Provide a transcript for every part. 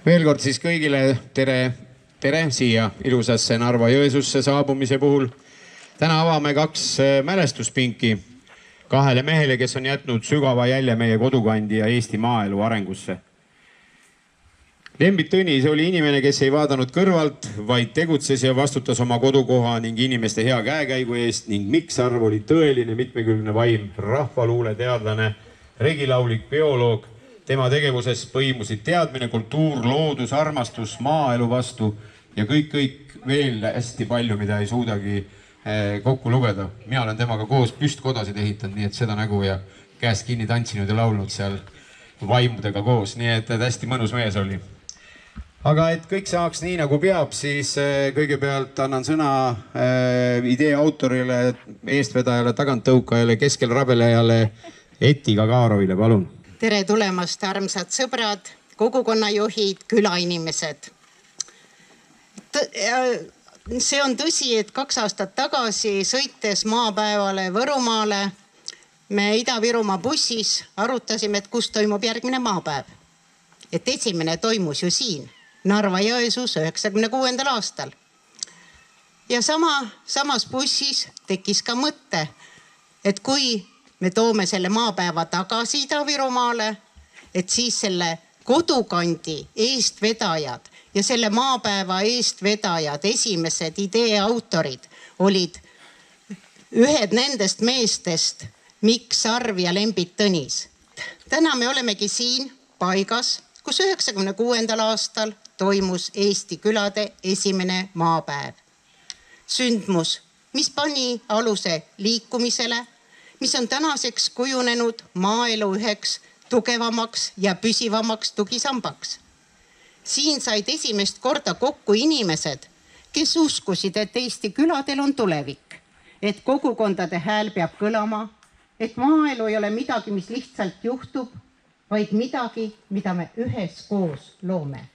Veel kord siis kõigile tere siia ilusasse Narva-Jõesuusse saabumise puhul. Täna avame 2 mälestuspinki 2 mehele, kes on jätnud sügava jälje meie kodukandi ja Eesti maaelu arengusse. Lembit Tõnis oli inimene, kes ei vaadanud kõrvalt, vaid tegutses ja vastutas oma kodukoha ning inimeste hea käekäigu eest ning Mikksarv oli tõeline mitmekülgne vaim, rahvaluule teadlane, regilaulik, bioloog. Tema tegevuses põimusid teadmine, kultuur, loodus, armastus, maaelu vastu ja kõik veel hästi palju, mida ei suudagi kokku lugeda. Mina olen temaga koos püstkodasid ehitanud, nii et seda nägu ja käest kinni tantsinud ja laulnud seal vaimudega koos, nii et hästi mõnus mees oli. Aga et kõik saaks nii nagu peab, siis kõigepealt annan sõna idee autorile, eestvedajale, taganttõukajale, keskel rabelejale Eti Gagarovile, palun. Tere tulemast, armsad sõbrad, kogukonnajuhid, külainimesed. See on tõsi, et 2 aastat tagasi sõites maapäevale Võrumaale, me Ida-Virumaa bussis arutasime, et kus toimub järgmine maapäev. Et esimene toimus ju siin, Narva-Jõesuus 96. aastal. Ja samas bussis tekkis ka mõte, et kui me toome selle maapäeva tagasi Ida-Virumaale, et siis selle kodukandi eestvedajad ja selle maapäeva eestvedajad, esimesed idee autorid olid ühed nendest meestest, Mikksarv ja Lembit Tõnis. Täna me olemegi siin paigas, kus 96. aastal toimus Eesti külade esimene maapäev. Sündmus, mis pani aluse liikumisele, mis on tänaseks kujunenud maaelu üheks tugevamaks ja püsivamaks tugisambaks. Siin said esimest korda kokku inimesed, kes uskusid, et Eesti küladel on tulevik, et kogukondade hääl peab kõlama, et maaelu ei ole midagi, mis lihtsalt juhtub, vaid midagi, mida me üheskoos loome.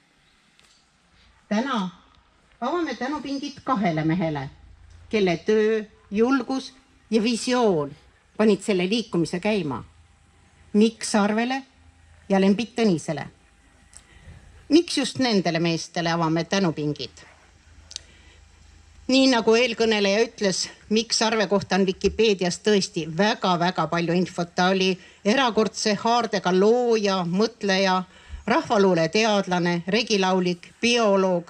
Täna avame tänupingid 2 mehele, kelle töö, julgus ja visioon panid selle liikumise käima. Mikksarvele ja Lembit Tõnisele. Miks just nendele meestele avame tänupingid? Nii nagu eelkõneleja ütles, Mikksarve kohta on Wikipeedias tõesti väga palju infot. Ta oli erakordse haardega looja, mõtleja, rahvaluule teadlane, regilaulik, bioloog,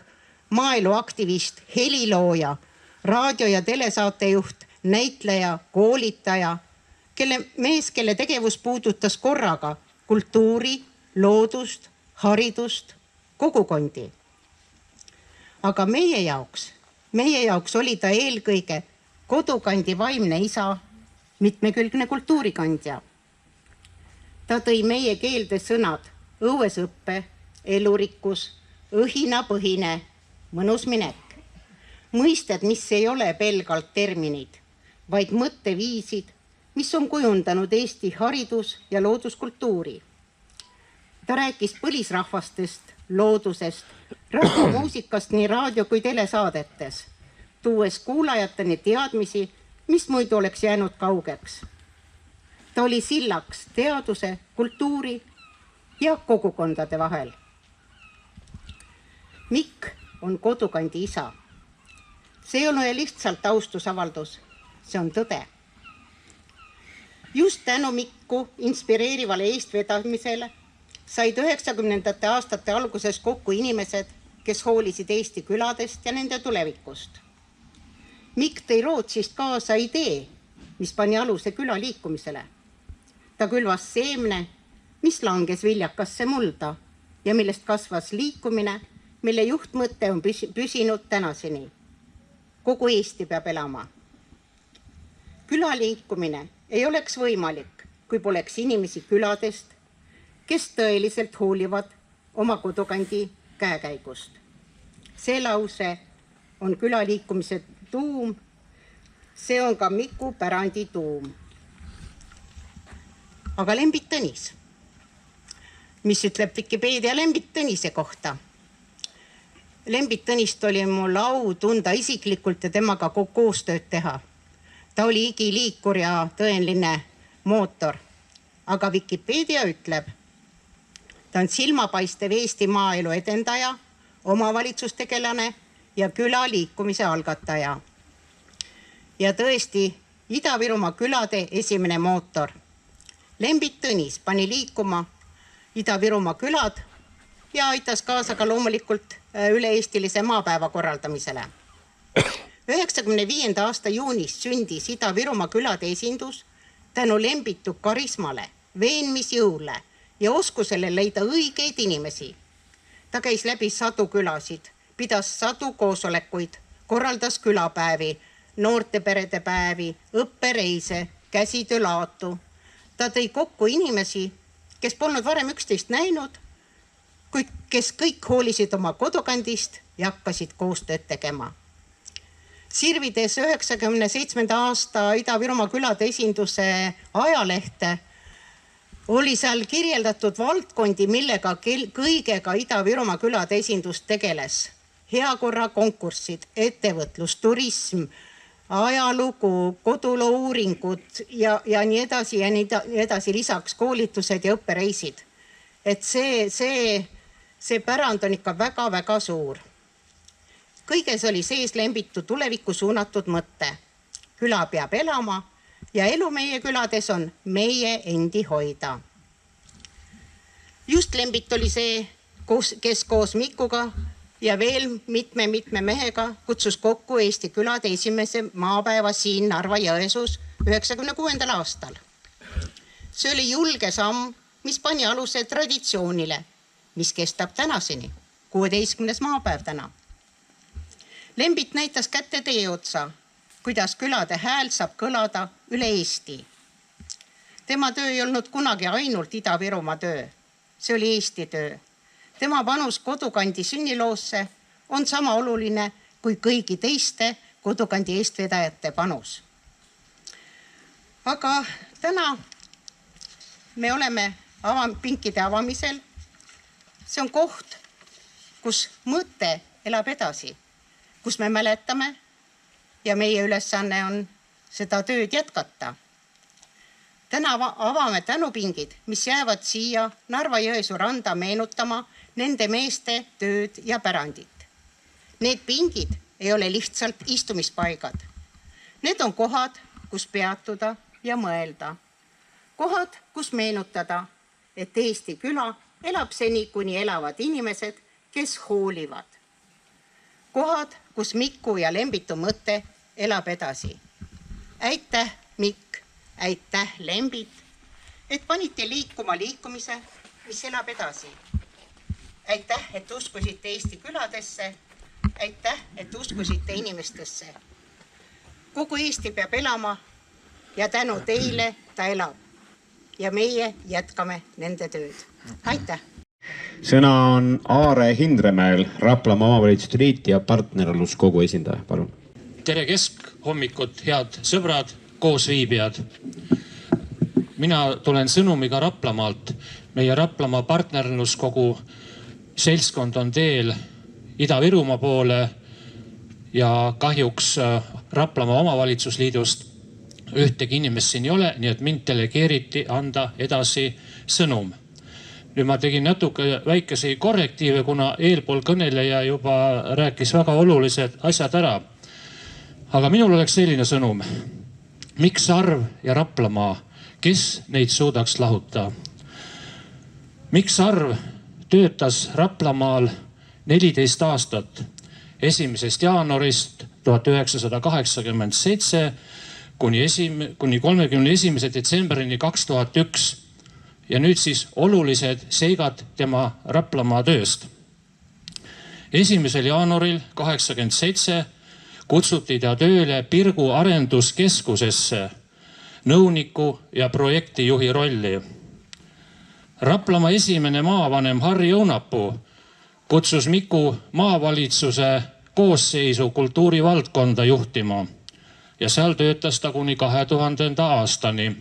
maaeluaktivist, helilooja, raadio- ja telesaatejuht, näitleja, koolitaja, kelle tegevus puudutas korraga kultuuri, loodust, haridust, kogukondi. Aga meie jaoks oli ta eelkõige kodukandi vaimne isa, mitmekülgne kultuurikandja. Ta tõi meie keelde sõnad õuesõppe, elurikkus, õhinapõhine, mõnus minek. Mõisted, mis ei ole pelgalt terminid, vaid mõtteviisid, mis on kujundanud Eesti haridus- ja looduskultuuri. Ta rääkis põlisrahvastest, loodusest, rahvamuusikast nii raadio- kui telesaadetes, tuues kuulajateni teadmisi, mis muidu oleks jäänud kaugeks. Ta oli sillaks teaduse, kultuuri ja kogukondade vahel. Mikk on kodukandi isa. See ei ole lihtsalt austusavaldus, see on tõde. Just tänu Mikku inspireerivale eestvedamisele said 90. aastate alguses kokku inimesed, kes hoolisid Eesti küladest ja nende tulevikust. Mikk tõi Rootsist kaasa idee, mis pani aluse külaliikumisele. Ta külvas seemne, mis langes viljakasse mulda ja millest kasvas liikumine, mille juhtmõte on püsinud tänaseni. Kogu Eesti peab elama. Külaliikumine ei oleks võimalik, kui poleks inimesi küladest, kes tõeliselt hoolivad oma kodukandi käekäigust. See lause on külaliikumise tuum, see on ka Miku pärandi tuum. Aga Lembit Tõnis, mis ütleb Wikipeedia Lembit Tõnise kohta? Lembit Tõnist oli mul au tunda isiklikult ja temaga koostööd teha. Ta oli igiliikur ja tõeline mootor. Aga Wikipeedia ütleb, ta on silmapaistev Eesti maaelu edendaja, omavalitsustegelane ja külaliikumise algataja. Ja tõesti Ida-Virumaa külade esimene mootor. Lembit Tõnis pani liikuma Ida-Virumaa külad ja aitas kaasa ka loomulikult üle-eestilise maapäeva korraldamisele. 95. aasta juunis sündis Ida-Virumaa külade esindus tänu Lembitu karismale, veenmisjõule ja oskusele leida õigeid inimesi. Ta käis läbi sadu külasid, pidas sadu koosolekuid, korraldas külapäevi, noorteperede päevi, õppereise, käsitöölaatu. Ta tõi kokku inimesi, kes polnud varem üksteist näinud, kuid kes kõik hoolisid oma kodukandist ja hakkasid koostööd tegema. Sirvides 97. aasta Ida-Virumaa külade esinduse ajalehte, oli seal kirjeldatud valdkondi, millega kõigega Ida-Virumaa külade esindus tegeles. Heakorrakonkurssid, ettevõtlus, turism, ajalugu, koduloo uuringud ja nii edasi, lisaks koolitused ja õppereisid. Et see pärand on ikka väga-väga suur. Kõiges oli sees Lembitu tulevikku suunatud mõtte. Küla peab elama ja elu meie külades on meie endi hoida. Just Lembit oli see, kes koos Mikuga ja veel mitme mehega kutsus kokku Eesti külade esimese maapäeva siin Narva-Jõesuus 96. aastal. See oli julge samm, mis pani aluse traditsioonile, mis kestab tänaseni, 16. maapäev täna. Lembit näitas kätte tee otsa, kuidas külade hääl saab kõlada üle Eesti. Tema töö ei olnud kunagi ainult Ida-Virumaa töö, see oli Eesti töö. Tema panus kodukandi sünniloosse on sama oluline kui kõigi teiste kodukandi eestvedajate panus. Aga täna me oleme pinkide avamisel. See on koht, kus mõte elab edasi, kus me mäletame ja meie ülesanne on seda tööd jätkata. Täna avame tänupingid, mis jäävad siia Narva-Jõesuu randa meenutama nende meeste tööd ja pärandit. Need pingid ei ole lihtsalt istumispaigad. Need on kohad, kus peatuda ja mõelda. Kohad, kus meenutada, et Eesti küla elab seni, kuni elavad inimesed, kes hoolivad. Kohad, kus Miku ja Lembitu mõte elab edasi. Aitäh, Mikk, aitäh, Lembit, et panite liikuma liikumise, mis elab edasi. Aitäh, et uskusite Eesti küladesse. Aitäh, et uskusite inimestesse. Kogu Eesti peab elama ja tänu teile ta elab. Ja meie jätkame nende tööd. Aitäh! Sõna on Aare Hindremäel, Raplamaa Omavalitsuste Liit ja partnerluskogu esindaja. Palun. Tere keskhommikut, head sõbrad, koosviibijad. Mina tulen sõnumiga Raplamaalt. Meie Raplamaa partnerluskogu seltskond on teel Ida-Virumaa poole ja kahjuks Raplamaa Omavalitsusliidust ühtegi inimest siin ei ole, nii et mind delegeeriti anda edasi sõnum. Nüüd ma tegin natuke väikesi korrektiive, kuna eelpool kõneleja juba rääkis väga olulised asjad ära. Aga minul oleks selline sõnum. Mikk Sarv ja Raplamaa, kes neid suudaks lahuta? Mikk Sarv töötas Raplamaal 14 aastat, 1. jaanuarist 1987 kuni 31. detsembrini 2001 ja nüüd siis olulised seigad tema Raplamaa tööst. 1. jaanuaril 1987 kutsuti ta tööle Pirgu arenduskeskusesse nõuniku ja projektijuhi rolli. Raplamaa esimene maavanem Harri Õunapuu kutsus Miku maavalitsuse koosseisu kultuurivaldkonda juhtima ja seal töötas ta kuni 2000. aastani.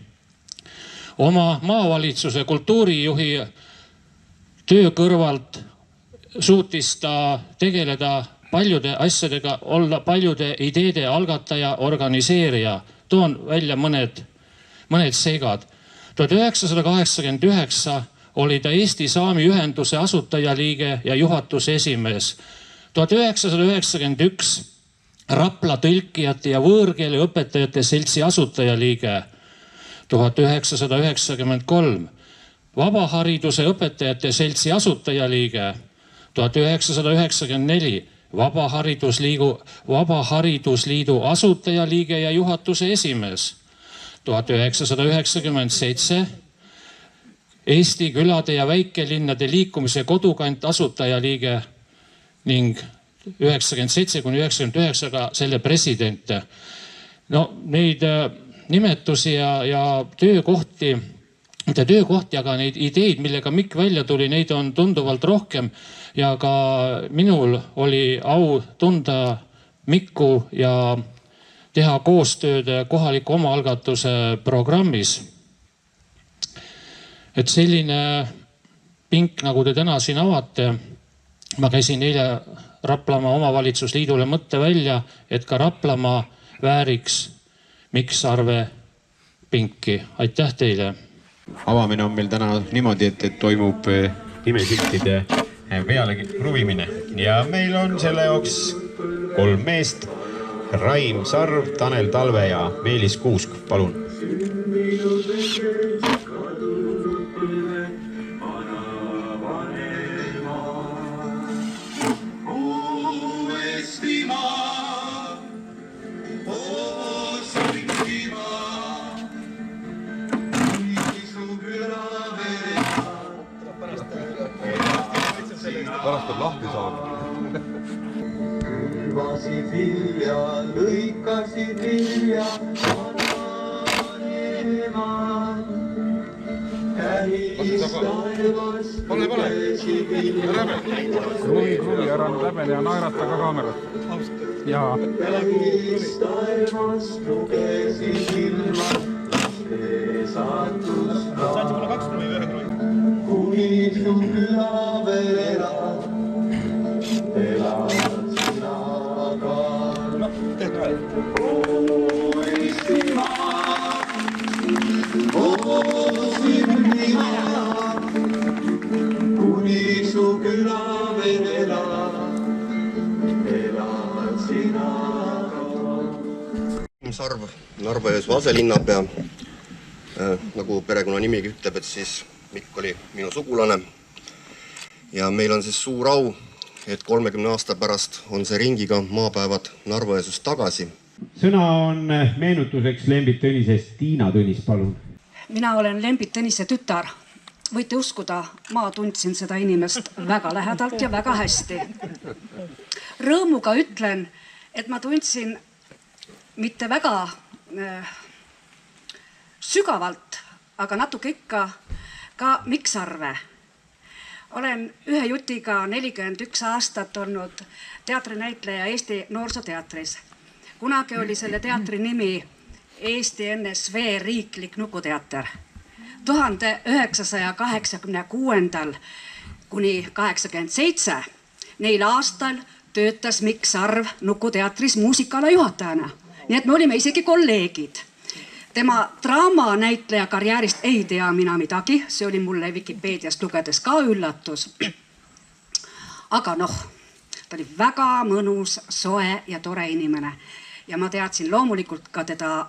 Oma maavalitsuse kultuurijuhi töö kõrvalt suutis ta tegeleda paljude asjadega, olla paljude ideede algataja, organiseerija. Toon välja mõned seigad. 1989 oli ta Eesti Saami Ühenduse asutajaliige ja juhatuse esimees. 1991 Rapla tõlkijate ja võõrkeele õpetajate seltsi asutajaliige. 1993 Vabahariduse õpetajate seltsi asutajaliige. 1994 Vabaharidusliidu asutajaliige ja juhatuse esimees. 1997 Eesti külade ja väikelinnade liikumise kodukant asutajaliige ning 97–99 ka selle president. No neid nimetusi ja töökohti, mitte töökohti, aga neid ideid, millega Mikk välja tuli, neid on tunduvalt rohkem. Ja ka minul oli au tunda Mikku ja teha koostööd kohaliku omaalgatuse programmis. Et selline pink, nagu te täna siin avate, ma käisin eile Raplamaa omavalitsusliidule mõtte välja, et ka Raplamaa vääriks Mikk Sarve pinki. Aitäh teile! Avamine on meil täna niimoodi, et toimub nimesiltide peale kruvimine ja meil on selle jaoks 3 meest. Raim Sarv, Tanel Talve ja Meelis Kuusk, palun. Pärast peab lahti saama. Külvasid vilja, lõikasid vilja, vananeema. Käis taevas, lugesid vilja. Kruvi, ära nüüd läbene ja naerata ka kaamerat. Jaa. Käis taevas, lugesid vilja. Saatus Saatsi mulle 2 kruvi või 1 kruvi? kuni su küla veel elad, elad sina ka. No, tehke veel. Eestimaa, Sünnimaa, kuni su küla veel elad, elad sina ka. Sarv, Narva-Jõesuu aselinnapea. Nagu perekonna nimigi ütleb, et siis Mikk oli minu sugulane. Ja meil on siis suur au, et 30 aasta pärast on see ringiga maapäevad Narva-Jõesuus tagasi. Sõna on meenutuseks Lembit Tõnisest. Tiina Tõnis, palun. Mina olen Lembit Tõnise tütar. Võite uskuda, ma tundsin seda inimest väga lähedalt ja väga hästi. Rõõmuga ütlen, et ma tundsin mitte väga sügavalt, aga natuke ikka ka Mikk Sarve. Olen ühe jutiga 41 aastat olnud teatrinäitleja Eesti Noorsooteatris. Kunagi oli selle teatri nimi Eesti NSV Riiklik Nukuteater. 1986 kuni 87 neil aastal töötas Mikk Sarv Nukuteatris muusikaala juhatajana. Nii et me olime isegi kolleegid. Tema draamanäitleja karjäärist ei tea mina midagi. See oli mulle Wikipeediast lugedes ka üllatus. Aga noh, ta oli väga mõnus, soe ja tore inimene. Ja ma teadsin loomulikult ka teda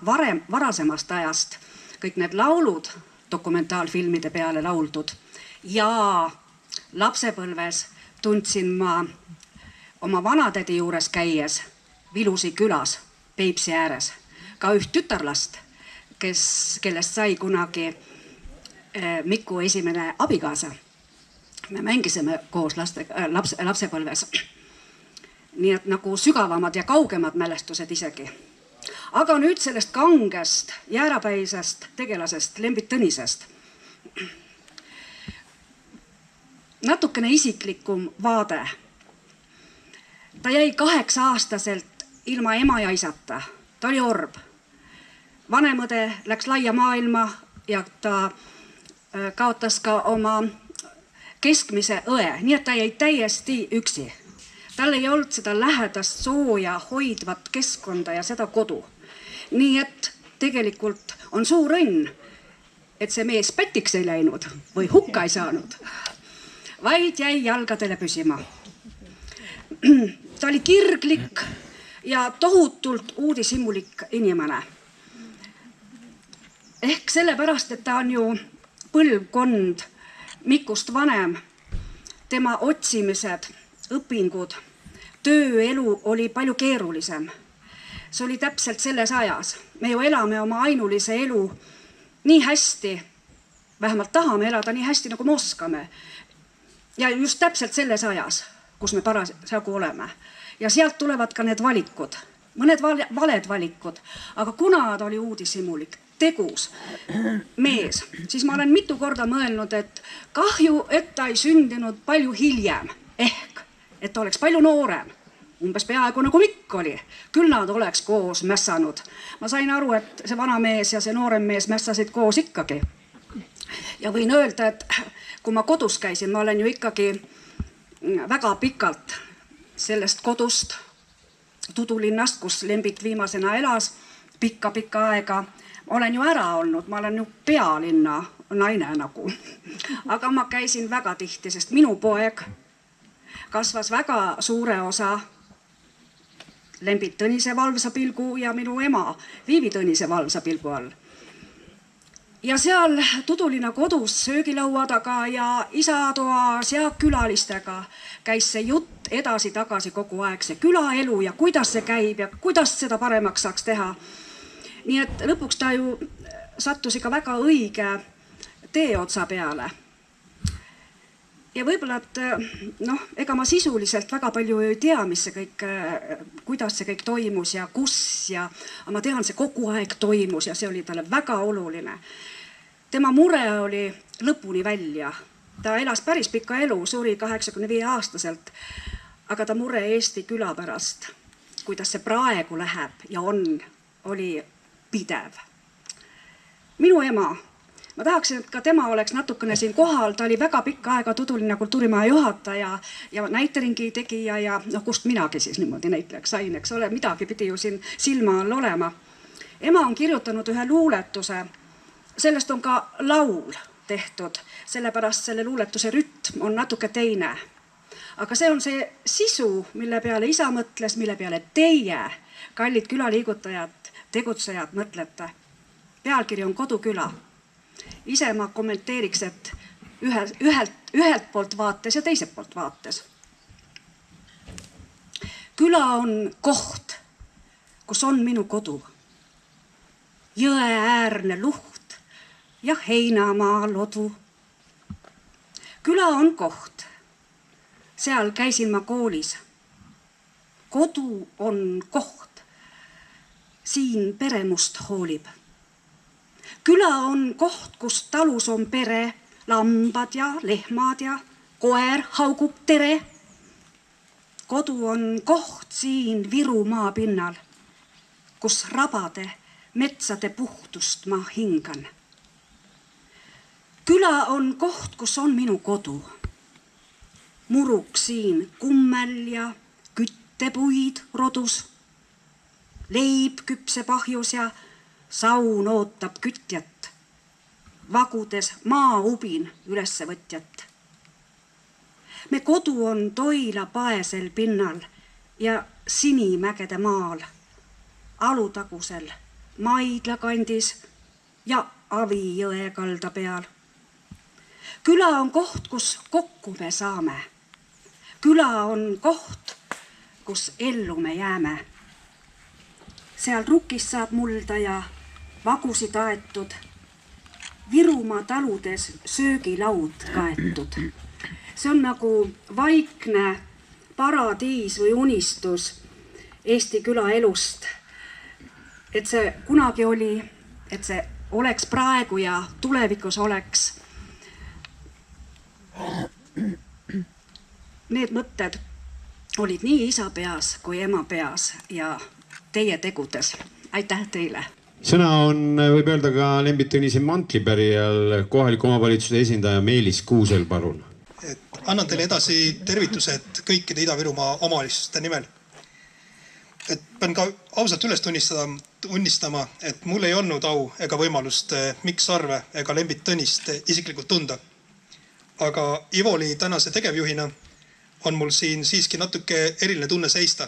varasemast ajast. Kõik need laulud, dokumentaalfilmide peale lauldud. Ja lapsepõlves tundsin ma oma vanatädi juures käies Vilusi külas Peipsi ääres ka üht tütarlast, kellest sai kunagi Miku esimene abikaasa. Me mängisime koos lapsepõlves. Nii et nagu sügavamad ja kaugemad mälestused isegi. Aga nüüd sellest kangest, jäärapäisest tegelasest, Lembit Tõnisest. Natukene isiklikum vaade. Ta jäi 8-aastaselt ilma ema ja isata. Ta oli orb. Vanemõde läks laia maailma ja ta kaotas ka oma keskmise õe, nii et ta jäi täiesti üksi. Tal ei olnud seda lähedast sooja hoidvat keskkonda ja seda kodu. Nii et tegelikult on suur õnn, et see mees pätiks ei läinud või hukka ei saanud, vaid jäi jalgadele püsima. Ta oli kirglik ja tohutult uudishimulik inimene. Ehk sellepärast, et ta on ju põlvkond Mikust vanem, tema otsimised, õpingud, tööelu oli palju keerulisem. See oli täpselt selles ajas. Me ju elame oma ainulise elu nii hästi, vähemalt tahame elada nii hästi, nagu me oskame. Ja just täpselt selles ajas, kus me parasjagu oleme. Ja sealt tulevad ka need valikud, mõned valed valikud, aga kuna ta oli uudishimulik, tegus mees, siis ma olen mitu korda mõelnud, et kahju, et ta ei sündinud palju hiljem, ehk et ta oleks palju noorem, umbes peaaegu nagu Mikk oli, küll nad oleks koos mässanud. Ma sain aru, et see vana mees ja see noorem mees mässasid koos ikkagi. Ja võin öelda, et kui ma kodus käisin, ma olen ju ikkagi väga pikalt sellest kodust, Tudulinnast, kus Lembit viimasena elas, pikka aega, olen ju ära olnud, ma olen ju pealinna naine nagu. Aga ma käisin väga tihti, sest minu poeg kasvas väga suure osa Lembit Tõnise valvsapilgu ja minu ema Viivi Tõnise valvsapilgu all. Ja seal Tudulinna kodus söögilaua taga ja isatoas ja külalistega käis see jutt edasi-tagasi kogu aeg, see külaelu ja kuidas see käib ja kuidas seda paremaks saaks teha. Nii et lõpuks ta ju sattus ikka väga õige tee otsa peale. Ja võib-olla, et ega ma sisuliselt väga palju ei tea, mis see kõik, kuidas see kõik toimus ja kus ja ma tean, see kogu aeg toimus ja see oli talle väga oluline. Tema mure oli lõpuni välja. Ta elas päris pikka elu, suri 85-aastaselt, aga ta mure Eesti küla pärast, kuidas see praegu läheb ja oli pidev. Minu ema, ma tahaksin, et ka tema oleks natukene siin kohal, ta oli väga pikka aega Tudulinna kultuurimaja juhataja ja näiteringi tegija ja kust minagi siis niimoodi näitlejaks sain, eks ole, midagi pidi ju siin silma all olema. Ema on kirjutanud ühe luuletuse, sellest on ka laul tehtud, sellepärast selle luuletuse rütm on natuke teine. Aga see on see sisu, mille peale isa mõtles, mille peale teie, kallid külaliigutajad, tegutsejad, mõtlete. Pealkiri on Koduküla. Ise ma kommenteeriks, et ühelt poolt vaates ja teiselt poolt vaates. Küla on koht, kus on minu kodu. Jõeäärne luht ja heinamaa lodu. Küla on koht. Seal käisin ma koolis. Kodu on koht. Siin pere must hoolib. Küla on koht, kus talus on pere, lambad ja lehmad ja koer haugub tere. Kodu on koht siin Virumaa pinnal, kus rabade metsade puhtust ma hingan. Küla on koht, kus on minu kodu. Muruk siin kummel ja küttepuid rodus. Leib küpseb ahjus ja saun ootab kütjat. Vagudes maaubin ülessevõtjat. Me kodu on Toila paesel pinnal ja Sinimägede maal. Alutagusel Maidla kandis ja Avijõe kalda peal. Küla on koht, kus kokku me saame. Küla on koht, kus ellu me jääme. Seal rukis saab mulda ja vagusid aetud. Virumaa taludes söögilaud kaetud. See on nagu vaikne paradiis või unistus Eesti küla elust. Et see kunagi oli, et see oleks praegu ja tulevikus oleks. Need mõtted olid nii isa peas kui ema peas ja teie tegudes. Aitäh teile! Sõna on, võib öelda ka Lembit Tõnise mantlipärijal kohaliku omavalitsuse esindaja Meelis Kuusel, palun. Annan teile edasi tervitused kõikide Ida-Virumaa omavalitsuste nimel. et pean ka ausalt üles tunnistama, et mul ei olnud au ega võimalust Mikk Sarve ega Lembit Tõnist isiklikult tunda. Aga Ivoli tänase tegevjuhina on mul siin siiski natuke eriline tunne seista,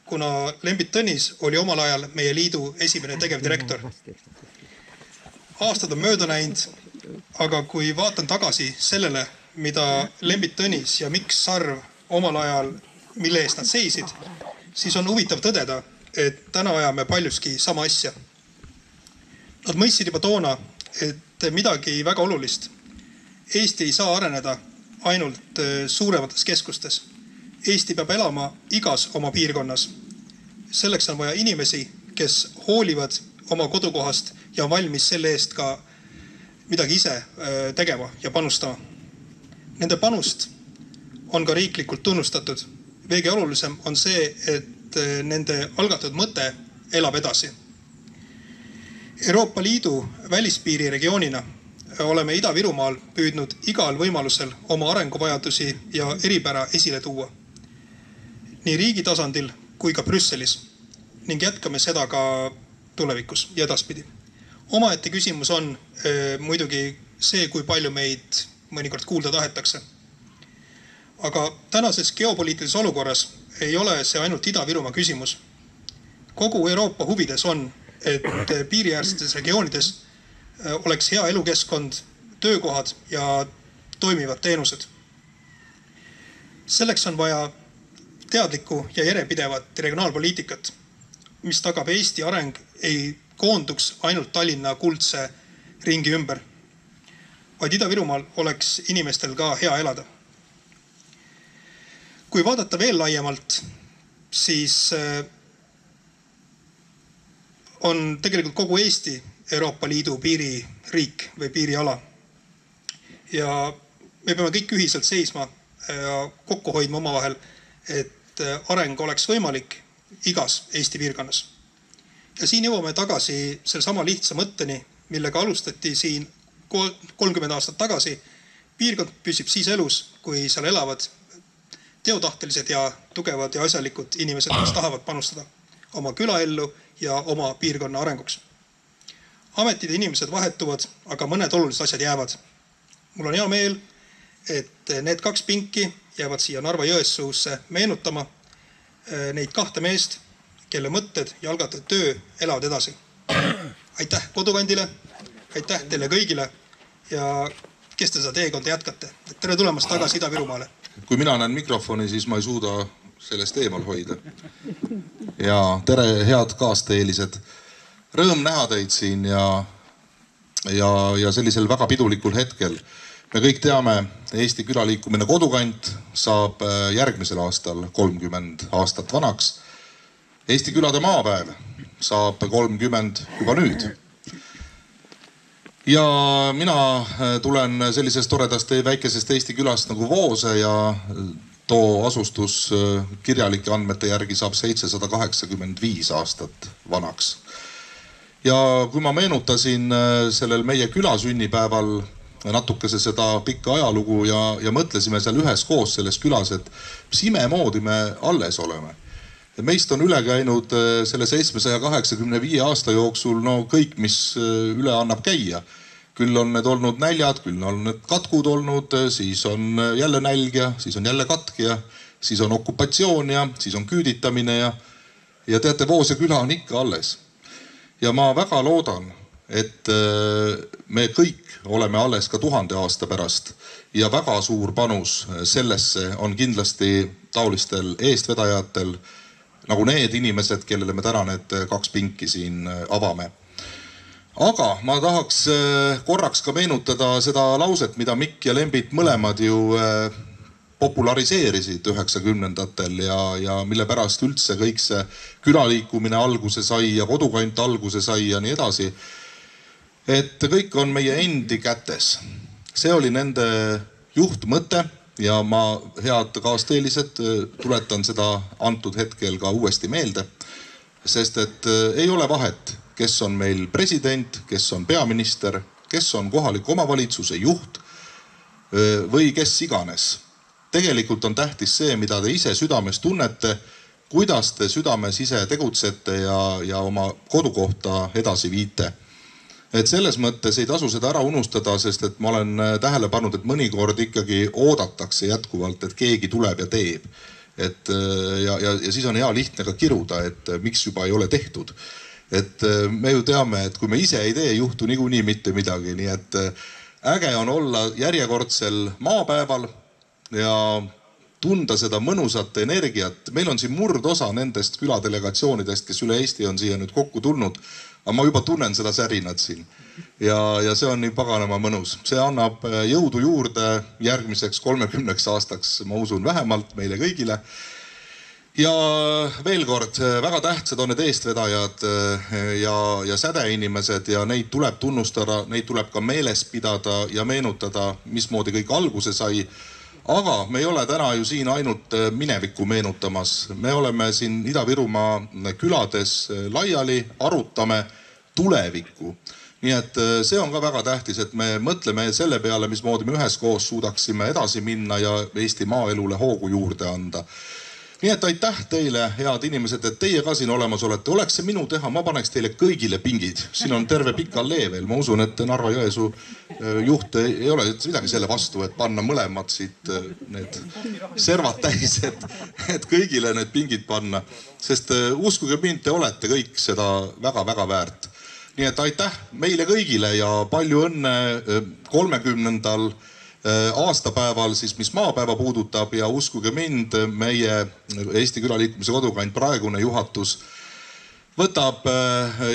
kuna Lembit Tõnis oli omal ajal meie liidu esimene tegevdirektor. Aastad on mööda näinud, aga kui vaatan tagasi sellele, mida Lembit Tõnis ja Mikk Sarv omal ajal, mille eest nad seisid, siis on huvitav tõdeda, et täna ajame paljuski sama asja. Nad mõistsid juba toona, et midagi väga olulist. Eesti ei saa areneda ainult suuremates keskustes. Eesti peab elama igas oma piirkonnas. Selleks on vaja inimesi, kes hoolivad oma kodukohast ja on valmis selle eest ka midagi ise tegema ja panustama. Nende panust on ka riiklikult tunnustatud. Veegi olulisem on see, et nende algatatud mõte elab edasi. Euroopa Liidu välispiiri regioonina oleme Ida-Virumaal püüdnud igal võimalusel oma arenguvajadusi ja eripära esile tuua. Nii riigi tasandil kui ka Brüsselis ning jätkame seda ka tulevikus ja edaspidi. Omaette küsimus on muidugi see, kui palju meid mõnikord kuulda tahetakse. Aga tänases geopoliitilises olukorras ei ole see ainult Ida-Virumaa küsimus. Kogu Euroopa huvides on, et piiriäärsetes regioonides oleks hea elukeskkond, töökohad ja toimivad teenused. Selleks on vaja teadlikku ja järjepidevat regionaalpoliitikat, mis tagab Eesti areng ei koonduks ainult Tallinna kuldse ringi ümber, vaid Ida-Virumaal oleks inimestel ka hea elada. Kui vaadata veel laiemalt, siis on tegelikult kogu Eesti Euroopa Liidu piiririik või piiriala. Ja me peame kõik ühiselt seisma ja kokku hoidma omavahel, et areng oleks võimalik igas Eesti piirkonnas. Ja siin jõuame tagasi selle sama lihtsa mõtteni, millega alustati siin 30 aastat tagasi. Piirkond püsib siis elus, kui seal elavad teotahtelised ja tugevad ja asjalikud inimesed, kes tahavad panustada oma külaellu ja oma piirkonna arenguks. Ametid ja inimesed vahetuvad, aga mõned olulised asjad jäävad. Mul on hea meel, et need 2 pinki jäävad siia Narva-Jõesuusse meenutama neid 2 meest, kelle mõtted ja algatatud töö elavad edasi. Aitäh kodukandile, aitäh teile kõigile ja kes te seda teekonda jätkate. Tere tulemast tagasi Ida-Virumaale. Kui mina näen mikrofoni, siis ma ei suuda sellest eemal hoida. Ja tere, head kaasteelised. Rõõm näha teid siin ja sellisel väga pidulikul hetkel. Me kõik teame, Eesti külaliikumine Kodukant saab järgmisel aastal 30 aastat vanaks. Eesti külade maapäev saab 30 juba nüüd. Ja mina tulen sellisest toredast väikesest Eesti külast nagu Voose ja too asustus kirjalike andmete järgi saab 785 aastat vanaks. Ja kui ma meenutasin sellel meie külasünnipäeval natukese seda pikka ajalugu ja mõtlesime seal üheskoos selles külas, et mis imemoodi me alles oleme. Meist on üle käinud selle 785 aasta jooksul kõik, mis üle annab käia. Küll on need olnud näljad, küll on need katkud olnud, siis on jälle nälg, siis on jälle katk ja siis on okupatsioon ja siis on küüditamine ja teate, Voose küla on ikka alles. Ja ma väga loodan, et me kõik oleme alles ka 1000 aasta pärast ja väga suur panus sellesse on kindlasti taolistel eestvedajatel, nagu need inimesed, kellele me täna need 2 pinki siin avame. Aga ma tahaks korraks ka meenutada seda lauset, mida Mikk ja Lembit mõlemad ju populariseerisid 90-ndatel ja mille pärast üldse kõik see külaliikumine alguse sai ja Kodukant alguse sai ja nii edasi. Et kõik on meie endi kätes. See oli nende juhtmõte. Ja ma, head kaasteelised, tuletan seda antud hetkel ka uuesti meelde, sest et ei ole vahet, kes on meil president, kes on peaminister, kes on kohaliku omavalitsuse juht või kes iganes. Tegelikult on tähtis see, mida te ise südames tunnete kuidas te südames ise tegutsete ja oma kodukohta edasi viite. Et selles mõttes ei tasu seda ära unustada, sest et ma olen tähele pannud, et mõnikord ikkagi oodatakse jätkuvalt, et keegi tuleb ja teeb. Ja siis on hea lihtne ka kiruda, et miks juba ei ole tehtud. Et me ju teame, et kui me ise ei tee, ei juhtu niikuinii mitte midagi. Nii et äge on olla järjekordsel maapäeval ja tunda seda mõnusat energiat. Meil on siin murdosa nendest küladelegatsioonidest, kes üle Eesti on siia nüüd kokku tulnud. Aga ma juba tunnen seda särinat siin. Ja see on nii paganama mõnus. See annab jõudu juurde järgmiseks 30 aastaks, ma usun vähemalt meile kõigile. Ja veel kord, väga tähtsad on need eestvedajad ja sädeinimesed ja neid tuleb tunnustada, neid tuleb ka meeles pidada ja meenutada, mismoodi kõik alguse sai. Aga me ei ole täna ju siin ainult minevikku meenutamas. Me oleme siin Ida-Virumaa külades laiali, arutame tulevikku. Nii et see on ka väga tähtis, et me mõtleme selle peale, mismoodi me üheskoos suudaksime edasi minna ja Eesti maaelule hoogu juurde anda. Nii et aitäh teile, head inimesed, et teie ka siin olemas olete. Oleks see minu teha, ma paneks teile kõigile pingid. Siin on terve pika allee veel. Ma usun, et Narva-Jõesuu juht ei ole midagi selle vastu, et panna mõlemad siit need servad täis, et kõigile need pingid panna. Sest uskuge mind, te olete kõik seda väga-väga väärt. Nii et aitäh meile kõigile ja palju õnne 30. aastapäeval, siis mis maapäeva puudutab ja uskuge mind, meie Eesti Külaliikumise Kodukant praegune juhatus võtab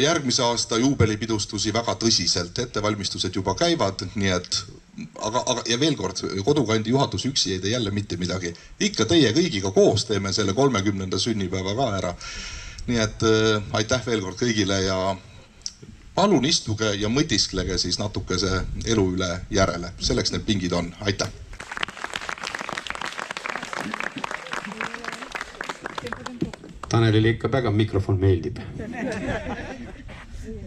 järgmise aasta juubelipidustusi väga tõsiselt. Ettevalmistused juba käivad, nii et ja veel kord, Kodukandi juhatus üksi ei tee jälle mitte midagi. Ikka teie kõigiga koos teeme selle 30. sünnipäeva ka ära. Nii et aitäh veel kord kõigile ja palun istuge ja mõtisklege siis natuke see elu üle järele. Selleks need pingid on. Aitäh! Tanelile ikka väga mikrofon meeldib.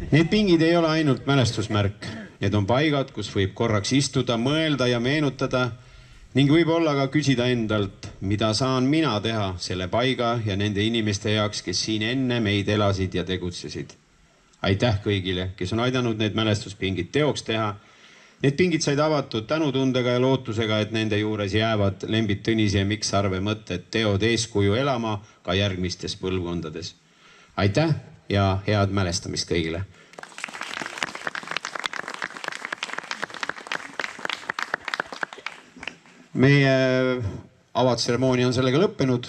Need pingid ei ole ainult mälestusmärk. Need on paigad, kus võib korraks istuda, mõelda ja meenutada ning võib olla ka küsida endalt, mida saan mina teha selle paiga ja nende inimeste heaks, kes siin enne meid elasid ja tegutsesid. Aitäh kõigile, kes on aidanud need mälestuspingid teoks teha. Need pingid said avatud tänutundega ja lootusega, et nende juures jäävad Lembit Tõnise ja Mikk Sarve mõtted teod eeskuju elama ka järgmistes põlvkondades. Aitäh ja head mälestamist kõigile! Meie avatseremoonia on sellega lõppenud.